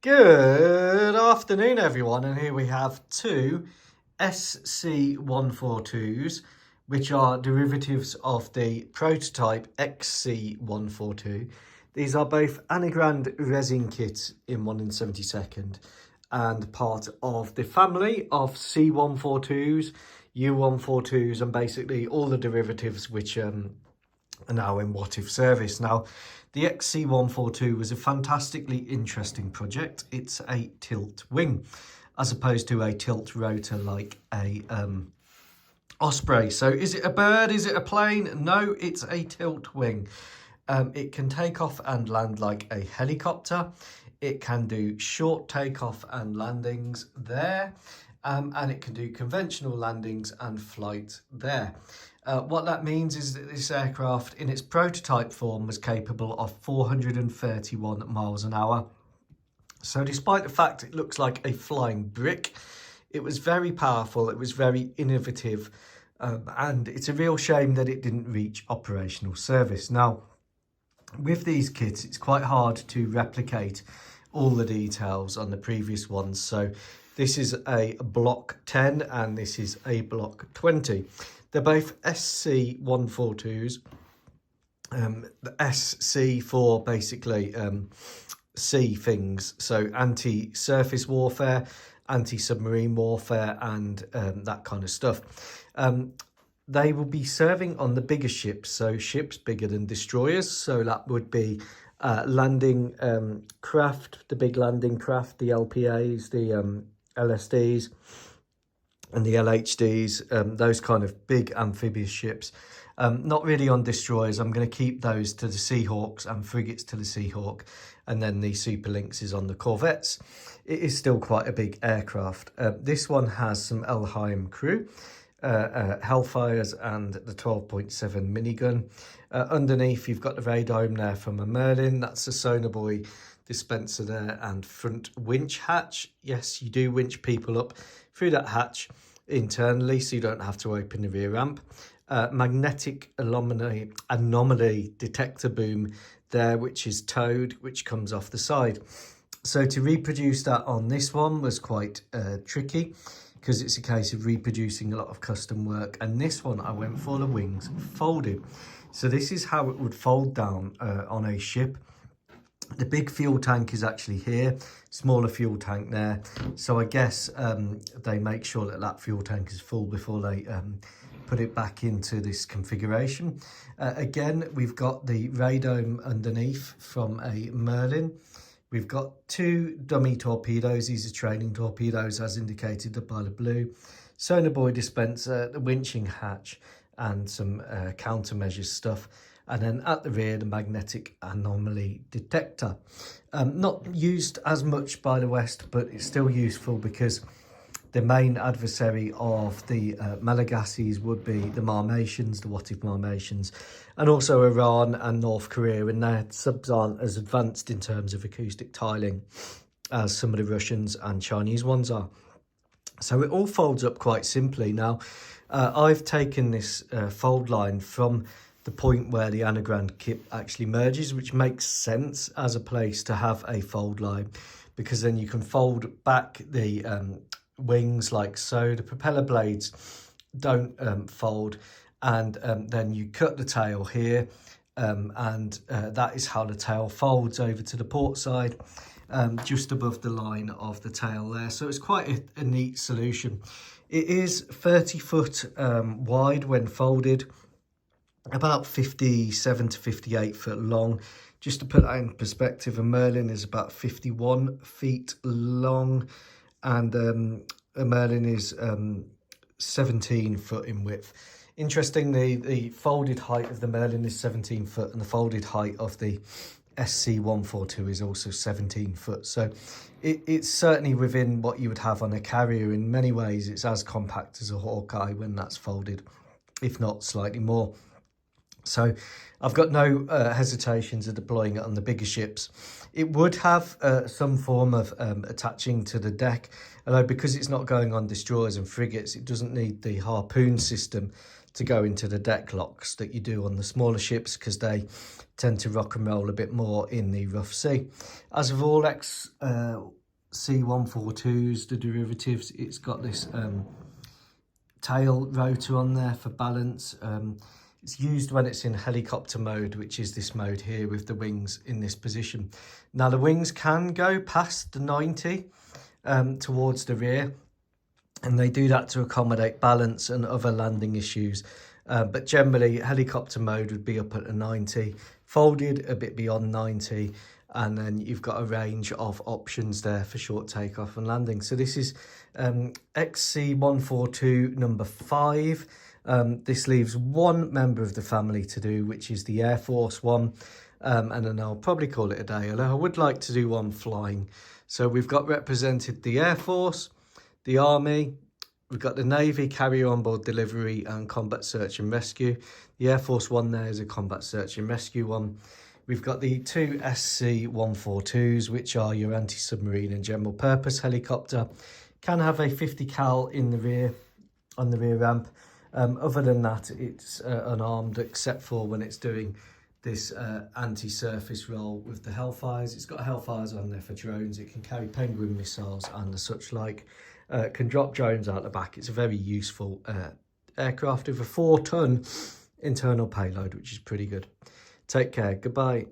Good afternoon, everyone, and here we have two SC-142s, which are derivatives of the prototype XC-142. These are both Anigrand resin kits in 1 72nd and part of the family of C-142s, U-142s, and basically all the derivatives which are now in what-if service. Now, the XC-142 was a fantastically interesting project. It's a tilt wing, as opposed to a tilt rotor like a Osprey. So is it a bird? Is it a plane? No, it's a tilt wing. It can take off and land like a helicopter. It can do short takeoff and landings there. And it can do conventional landings and flight there. What that means is that this aircraft in its prototype form was capable of 431 miles an hour. So despite the fact it looks like a flying brick, it was very powerful, it was very innovative, and it's a real shame that it didn't reach operational service. Now, with these kits, it's quite hard to replicate all the details on the previous ones. So this is a Block 10 and this is a Block 20. They're both SC-142s. The SC for basically sea things, so anti-surface warfare, anti-submarine warfare, and that kind of stuff. They will be serving on the bigger ships, so ships bigger than destroyers. So that would be landing craft, the big landing craft, the LPAs, the LSDs, and the LHDs, those kind of big amphibious ships. Not really on destroyers. I'm going to keep those to the Seahawks and frigates to the Seahawk, and then the Super Lynxes on the corvettes. It is still quite a big aircraft. This one has some Elheim crew, Hellfires, and the 12.7 minigun. Underneath, you've got the radome there from a Merlin. That's a Sonar Boy dispenser there, and front winch hatch. Yes, you do winch people up through that hatch internally, so you don't have to open the rear ramp. Magnetic anomaly detector boom there, which is towed, which comes off the side. So to reproduce that on this one was quite tricky, because it's a case of reproducing a lot of custom work. And this one, I went for the wings folded. So this is how it would fold down on a ship. The big fuel tank is actually here, smaller fuel tank there. So I guess they make sure that that fuel tank is full before they put it back into this configuration. Again, we've got the radome underneath from a Merlin. We've got two dummy torpedoes. These are training torpedoes, as indicated by the blue. Sonar Boy dispenser, the winching hatch, and some countermeasures stuff. And then at the rear, the magnetic anomaly detector. Not used as much by the West, but it's still useful because the main adversary of the Malagasys would be the Marmatians, the what-if Marmatians, and also Iran and North Korea, and their subs aren't as advanced in terms of acoustic tiling as some of the Russians and Chinese ones are. So it all folds up quite simply. Now, I've taken this fold line from the point where the Anigrand kit actually merges, which makes sense as a place to have a fold line, because then you can fold back the wings like so. The propeller blades don't fold, and then you cut the tail here, and that is how the tail folds over to the port side, just above the line of the tail there. So it's quite a neat solution. It is 30 foot wide when folded, about 57 to 58 foot long. Just to put that in perspective, a Merlin is about 51 feet long, and a Merlin is 17 foot in width. Interestingly, the folded height of the Merlin is 17 foot, and the folded height of the SC-142 is also 17 foot. So it's certainly within what you would have on a carrier. In many ways, it's as compact as a Hawkeye when that's folded, if not slightly more. So I've got no hesitations of deploying it on the bigger ships. It would have some form of attaching to the deck, although because it's not going on destroyers and frigates, it doesn't need the harpoon system to go into the deck locks that you do on the smaller ships, because they tend to rock and roll a bit more in the rough sea. As of all SC-142s, the derivatives, it's got this tail rotor on there for balance. It's used when it's in helicopter mode, which is this mode here with the wings in this position. Now the wings can go past the 90 towards the rear, and they do that to accommodate balance and other landing issues. But generally helicopter mode would be up at a 90, folded a bit beyond 90, and then you've got a range of options there for short takeoff and landing. So this is SC-142 number 5. This leaves one member of the family to do, which is the Air Force one, and then I'll probably call it a day, although I would like to do one flying. So we've got represented the Air Force, the Army, we've got the Navy, carrier on board delivery and combat search and rescue. The Air Force one there is a combat search and rescue one. We've got the 2 SC-142s, which are your anti-submarine and general purpose helicopter. Can have a 50 cal in the rear, on the rear ramp. Other than that, it's unarmed, except for when it's doing this anti-surface role with the Hellfires. It's got Hellfires on there for drones. It can carry Penguin missiles and the such like. Can drop drones out the back. It's a very useful aircraft with a 4-ton internal payload, which is pretty good. Take care. Goodbye.